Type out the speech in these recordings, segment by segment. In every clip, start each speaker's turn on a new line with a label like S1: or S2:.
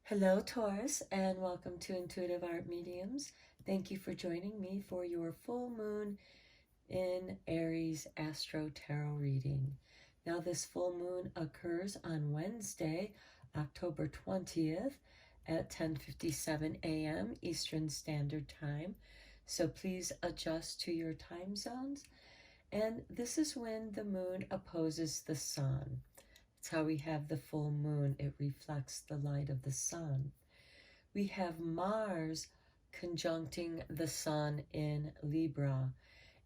S1: Hello, Taurus, and welcome to Intuitive Art Mediums. Thank you for joining me for your full moon in Aries Astro Tarot reading. Now, this full moon occurs on Wednesday, October 20th at 10:57 a.m. Eastern Standard Time. So please adjust to your time zones. And this is when the moon opposes the sun. It's how we have the full moon. It reflects the light of the sun. We have Mars conjuncting the sun in Libra,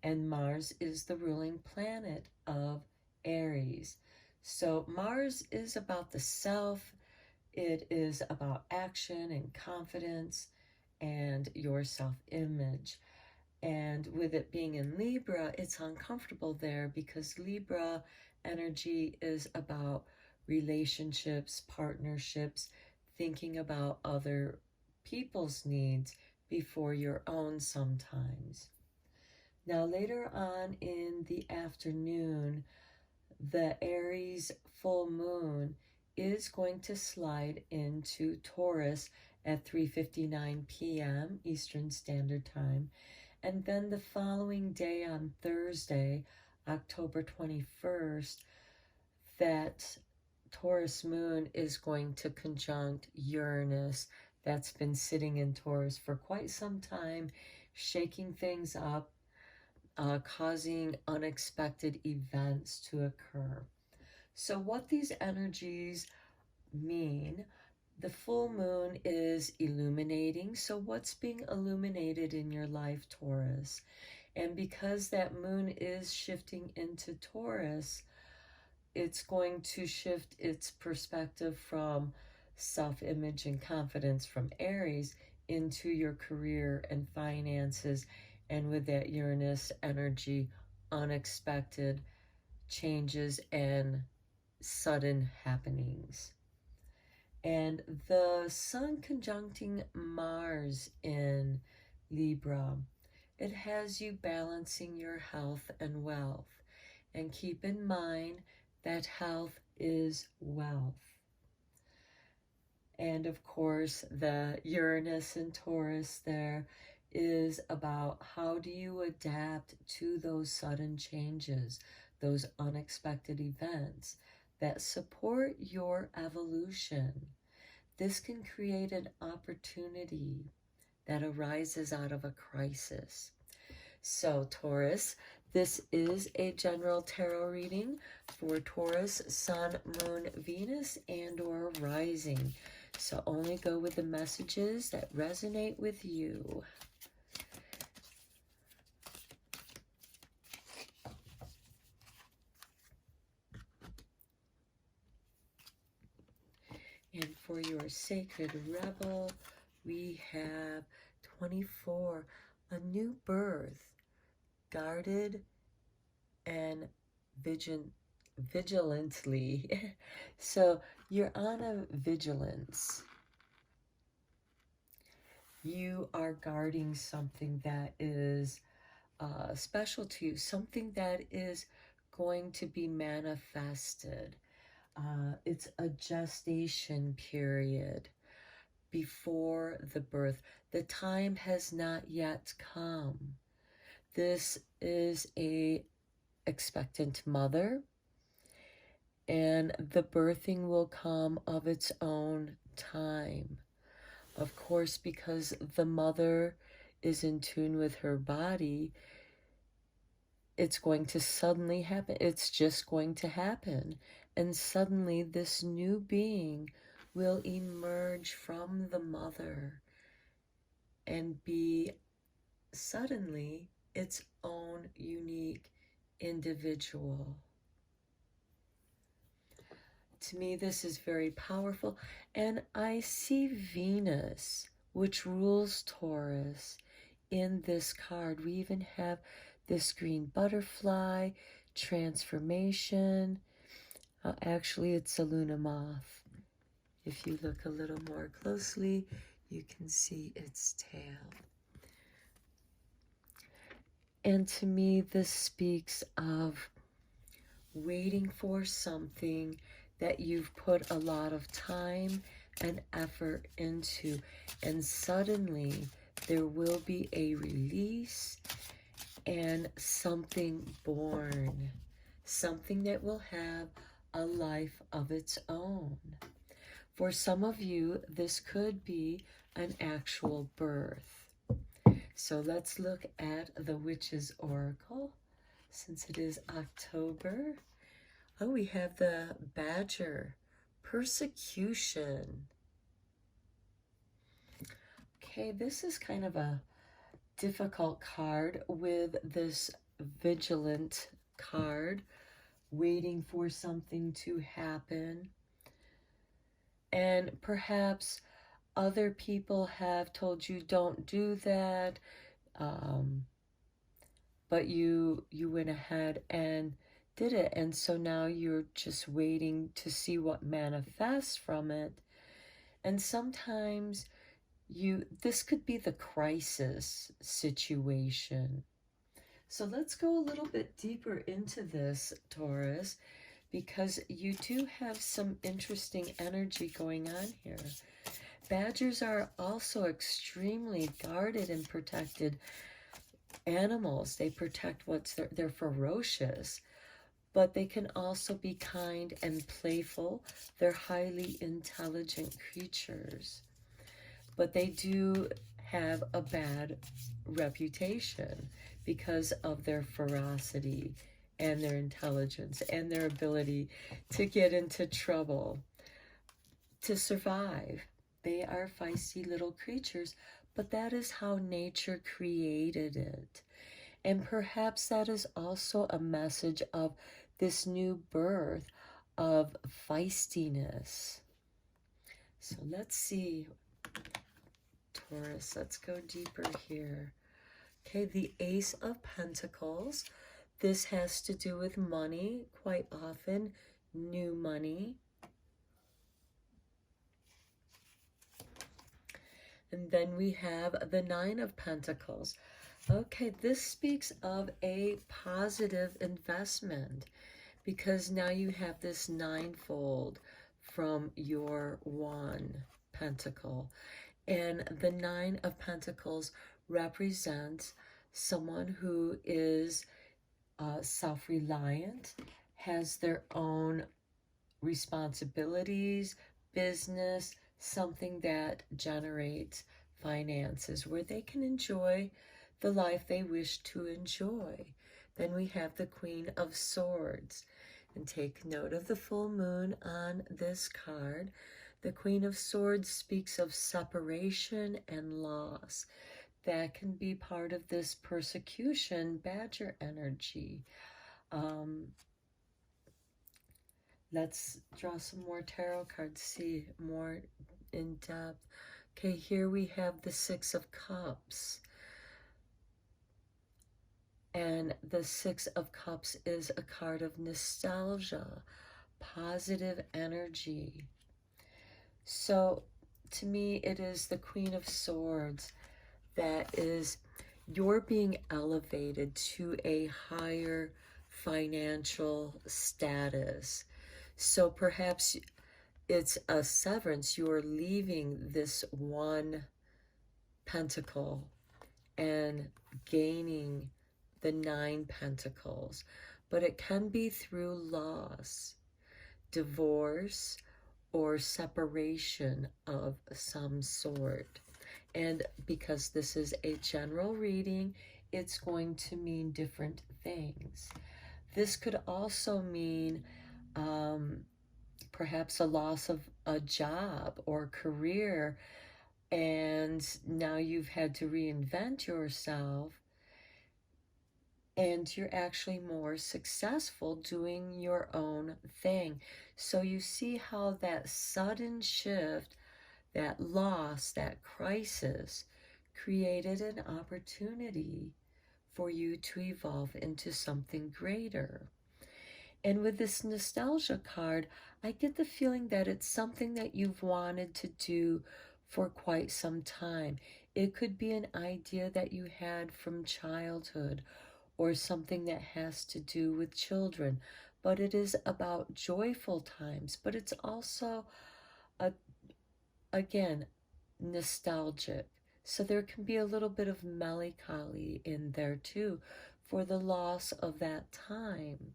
S1: and Mars is the ruling planet of Aries. So Mars is about the self. It is about action and confidence and your self-image. And with it being in Libra, it's uncomfortable there because Libra energy is about relationships, partnerships, thinking about other people's needs before your own sometimes. Now, later on in the afternoon, the Aries full moon is going to slide into Taurus at 3:59 p.m. Eastern Standard Time. And then the following day on Thursday, October 21st, that Taurus moon is going to conjunct Uranus. That's been sitting in Taurus for quite some time, shaking things up, causing unexpected events to occur. So what these energies mean, the full moon is illuminating. So what's being illuminated in your life, Taurus? And because that moon is shifting into Taurus, it's going to shift its perspective from self-image and confidence from Aries into your career and finances. And with that Uranus energy, unexpected changes and sudden happenings. And the sun conjuncting Mars in Libra, it has you balancing your health and wealth. And keep in mind that health is wealth. And of course, the Uranus and Taurus there is about how do you adapt to those sudden changes, those unexpected events that support your evolution. This can create an opportunity that arises out of a crisis. So Taurus, this is a general tarot reading for Taurus, Sun, Moon, Venus, and or rising. So only go with the messages that resonate with you. And for your sacred rebel, we have 24, a new birth, guarded and vigilantly. So you're on a vigilance. You are guarding something that is special to you, something that is going to be manifested. It's a gestation period before the birth. The time has not yet come. This is a expectant mother, and the birthing will come of its own time. Of course, because the mother is in tune with her body, it's going to suddenly happen. It's just going to happen. And suddenly this new being will emerge from the mother and be suddenly its own unique individual. To me, this is very powerful. And I see Venus, which rules Taurus, in this card. We even have this green butterfly, transformation. Actually, it's a Luna moth. If you look a little more closely, you can see its tail. And to me, this speaks of waiting for something that you've put a lot of time and effort into, and suddenly there will be a release and something born, something that will have a life of its own. For some of you, this could be an actual birth. So let's look at the Witch's Oracle, since it is October. Oh, we have the Badger, persecution. Okay, this is kind of a difficult card with this vigilant card, waiting for something to happen. And perhaps other people have told you don't do that, but you went ahead and did it, and so now you're just waiting to see what manifests from it. And sometimes this could be the crisis situation. So let's go a little bit deeper into this, Taurus, because you do have some interesting energy going on here. Badgers are also extremely guarded and protected animals. They protect they're ferocious, but they can also be kind and playful. They're highly intelligent creatures, but they do have a bad reputation because of their ferocity and their intelligence and their ability to get into trouble, to survive. They are feisty little creatures, but that is how nature created it. And perhaps that is also a message of this new birth of feistiness. So let's see, Taurus, let's go deeper here. Okay, the Ace of Pentacles. This has to do with money, quite often, new money. And then we have the Nine of Pentacles. Okay, this speaks of a positive investment because now you have this ninefold from your one pentacle. And the Nine of Pentacles represents someone who is self-reliant, has their own responsibilities, business, something that generates finances where they can enjoy the life they wish to enjoy. Then we have the Queen of Swords. And take note of the full moon on this card. The Queen of Swords speaks of separation and loss. That can be part of this persecution, Badger energy. Let's draw some more tarot cards, see more in depth. Okay, here we have the Six of Cups. And the Six of Cups is a card of nostalgia, positive energy. So to me, it is the Queen of Swords that is you're being elevated to a higher financial status. So perhaps it's a severance. You're leaving this one pentacle and gaining the nine pentacles. But it can be through loss, divorce, or separation of some sort. And because this is a general reading, it's going to mean different things. This could also mean perhaps a loss of a job or career, and now you've had to reinvent yourself, and you're actually more successful doing your own thing. So you see how that sudden shift, that loss, that crisis created an opportunity for you to evolve into something greater. And with this nostalgia card, I get the feeling that it's something that you've wanted to do for quite some time. It could be an idea that you had from childhood or something that has to do with children, but it is about joyful times, but it's also a again, nostalgic. So there can be a little bit of melancholy in there too for the loss of that time.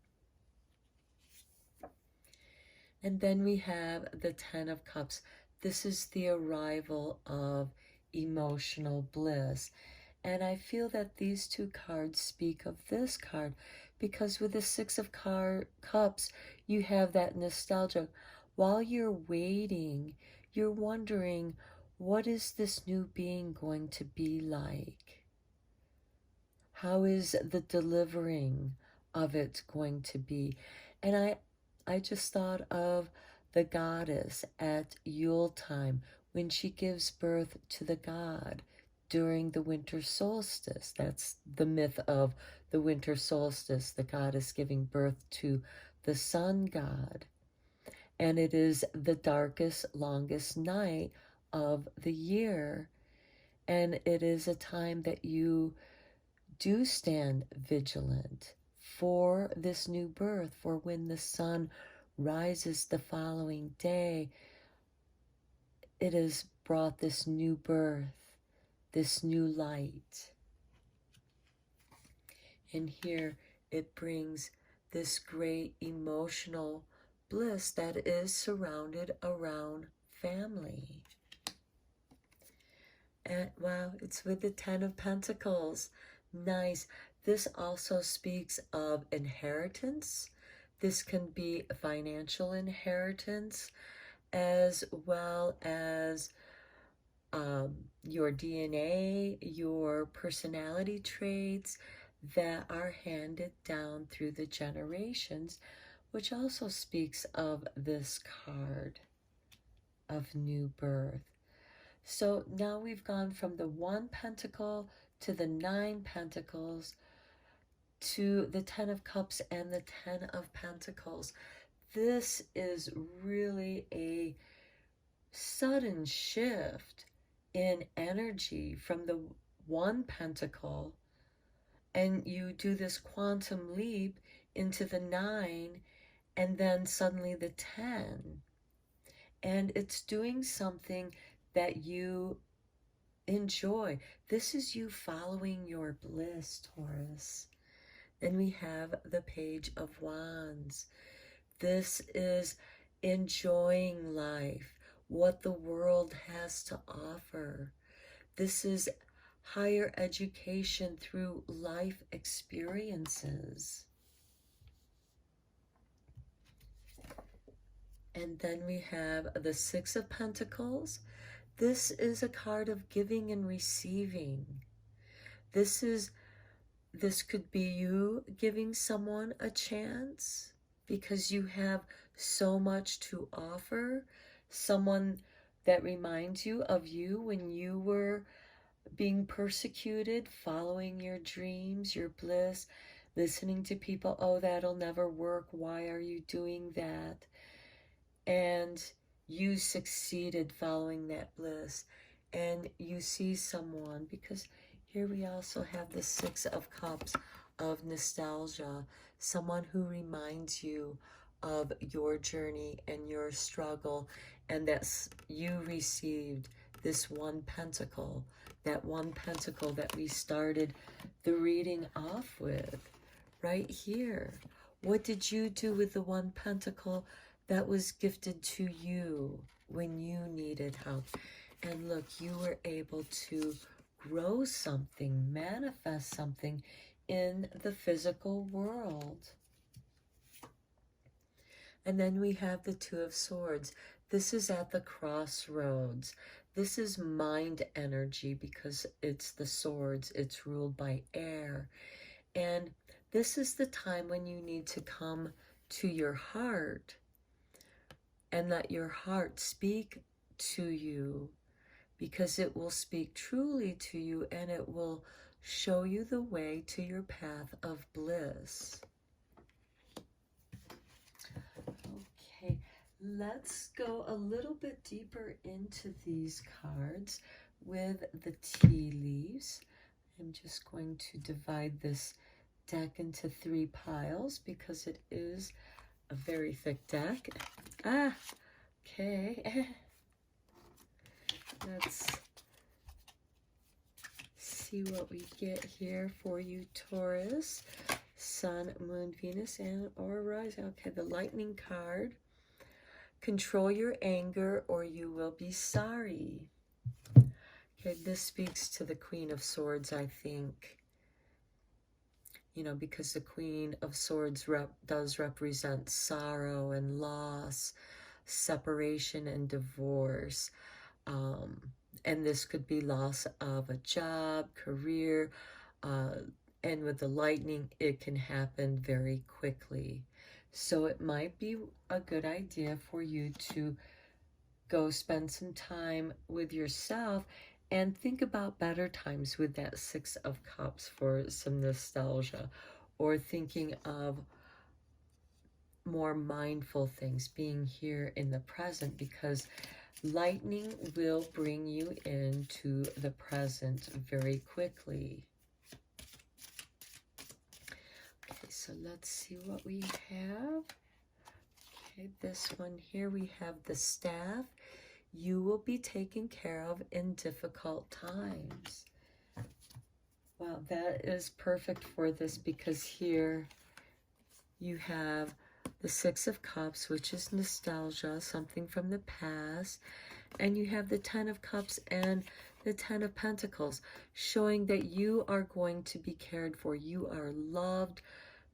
S1: And then we have the Ten of Cups. This is the arrival of emotional bliss. And I feel that these two cards speak of this card because with the Six of Cups, you have that nostalgia. While you're waiting, you're wondering, what is this new being going to be like? How is the delivering of it going to be? And I just thought of the goddess at Yule time when she gives birth to the god during the winter solstice. That's the myth of the winter solstice, the goddess giving birth to the sun god. And it is the darkest, longest night of the year. And it is a time that you do stand vigilant for this new birth, for when the sun rises the following day, it has brought this new birth, this new light. And here it brings this great emotional bliss that is surrounded around family. And wow, it's with the Ten of Pentacles. Nice. This also speaks of inheritance. This can be financial inheritance as well as your DNA, your personality traits that are handed down through the generations, which also speaks of this card of new birth. So now we've gone from the 1 pentacle to the 9 pentacles to the 10 of cups and the 10 of pentacles. This is really a sudden shift in energy from the 1 pentacle, and you do this quantum leap into the 9 and then suddenly the 10. And it's doing something that you enjoy. This is you following your bliss, Taurus. Then we have the Page of Wands. This is enjoying life, what the world has to offer. This is higher education through life experiences. And then we have the Six of Pentacles. This is a card of giving and receiving. This could be you giving someone a chance because you have so much to offer. Someone that reminds you of you when you were being persecuted, following your dreams, your bliss, listening to people, oh, that'll never work. Why are you doing that? And you succeeded following that bliss, and you see someone, because here we also have the Six of Cups of nostalgia, someone who reminds you of your journey and your struggle, and that you received this 1 pentacle, that 1 pentacle that we started the reading off with right here. What did you do with the 1 pentacle that was gifted to you when you needed help? And look, you were able to grow something, manifest something in the physical world. And then we have the Two of Swords. This is at the crossroads. This is mind energy because it's the swords. It's ruled by air. And this is the time when you need to come to your heart and let your heart speak to you, because it will speak truly to you and it will show you the way to your path of bliss. Okay, let's go a little bit deeper into these cards with the tea leaves. I'm just going to divide this deck into 3 piles because it is a very thick deck. Okay. let's see what we get here for you, Taurus. Sun, Moon, Venus, and or rising. Okay, the Lightning card. Control your anger or you will be sorry. Okay, this speaks to the Queen of Swords, I think. You know, because the Queen of Swords does represent sorrow and loss, separation and divorce. And this could be loss of a job, career, and with the lightning, it can happen very quickly. So it might be a good idea for you to go spend some time with yourself and think about better times with that Six of Cups for some nostalgia, or thinking of more mindful things, being here in the present, because lightning will bring you into the present very quickly. Okay, so let's see what we have. Okay, this one here, we have the Staff. You will be taken care of in difficult times. Wow, that is perfect for this, because here you have the Six of Cups, which is nostalgia, something from the past, and you have the Ten of Cups and the Ten of Pentacles, showing that you are going to be cared for. You are loved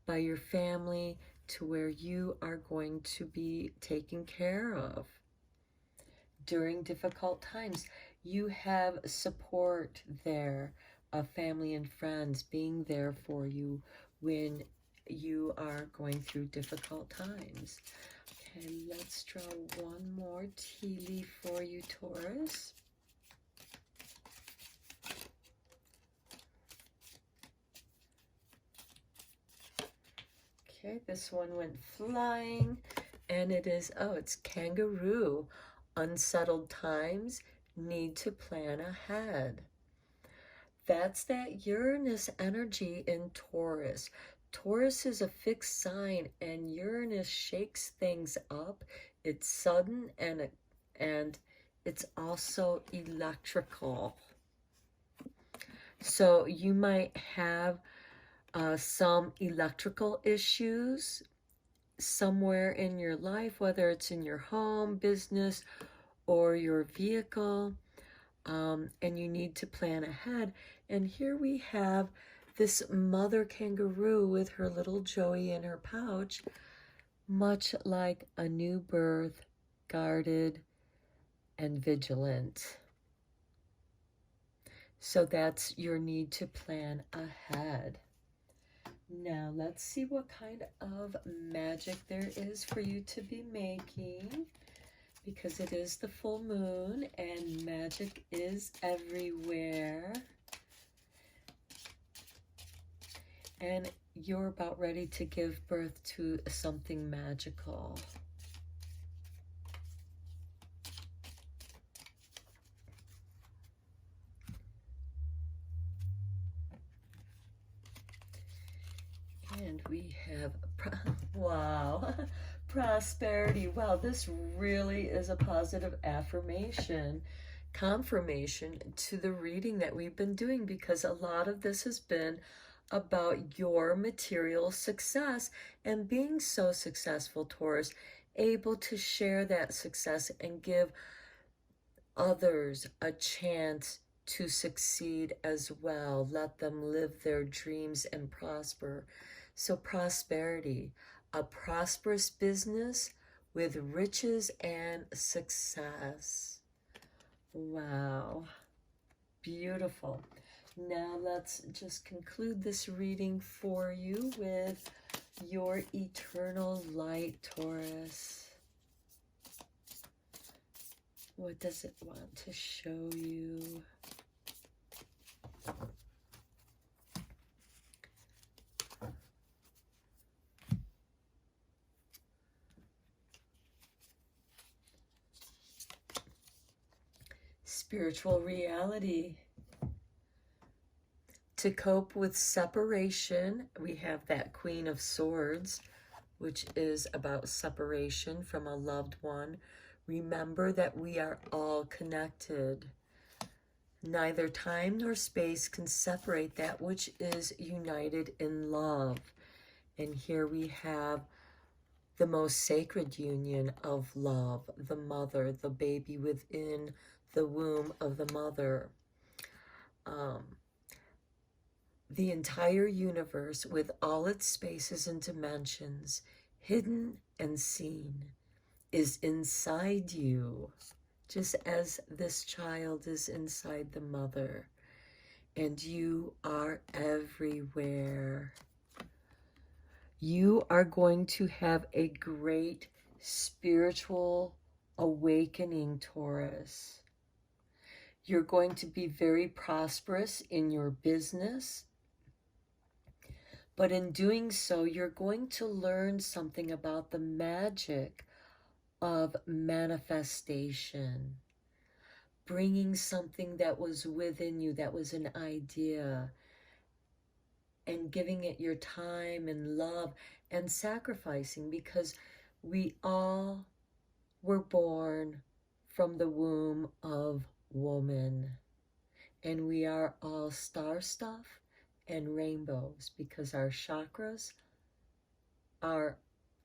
S1: by your family to where you are going to be taken care of. During difficult times, you have support there of family and friends being there for you when you are going through difficult times. Okay, let's draw one more tea leaf for you, Taurus. Okay, this one went flying, and it is, oh, it's kangaroo. Unsettled times, need to plan ahead. That's that Uranus energy in Taurus. Taurus is a fixed sign, and Uranus shakes things up. It's sudden, and it's also electrical. So you might have some electrical issues somewhere in your life, whether it's in your home, business, or your vehicle, and you need to plan ahead. And here we have this mother kangaroo with her little Joey in her pouch, much like a new birth, guarded and vigilant. So that's your need to plan ahead. Now let's see what kind of magic there is for you to be making, because it is the full moon and magic is everywhere. And you're about ready to give birth to something magical. And we have, wow, prosperity. Wow, this really is a positive affirmation, confirmation to the reading that we've been doing, because a lot of this has been about your material success and being so successful, Taurus, able to share that success and give others a chance to succeed as well. Let them live their dreams and prosper. So prosperity, a prosperous business with riches and success. Wow, beautiful. Now let's just conclude this reading for you with your eternal light, Taurus. What does it want to show you? Spiritual reality. To cope with separation, we have that Queen of Swords, which is about separation from a loved one. Remember that we are all connected. Neither time nor space can separate that which is united in love. And here we have the most sacred union of love, the mother, the baby within the womb of the mother. The entire universe with all its spaces and dimensions, hidden and seen, is inside you, just as this child is inside the mother. And you are everywhere. You are going to have a great spiritual awakening, Taurus. You're going to be very prosperous in your business. But in doing so, you're going to learn something about the magic of manifestation, bringing something that was within you, that was an idea, and giving it your time and love and sacrificing, because we all were born from the womb of woman, and we are all star stuff and rainbows, because our chakras are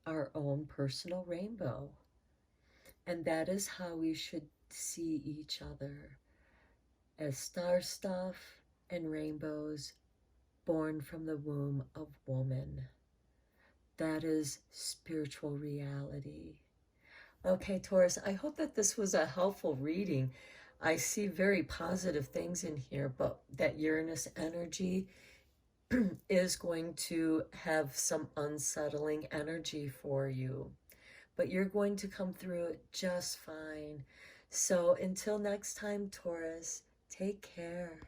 S1: our own personal rainbow. And that is how we should see each other, as star stuff and rainbows born from the womb of woman. That is spiritual reality. Okay, Taurus, I hope that this was a helpful reading. I see very positive things in here, but that Uranus energy is going to have some unsettling energy for you. But you're going to come through it just fine. So until next time, Taurus, take care.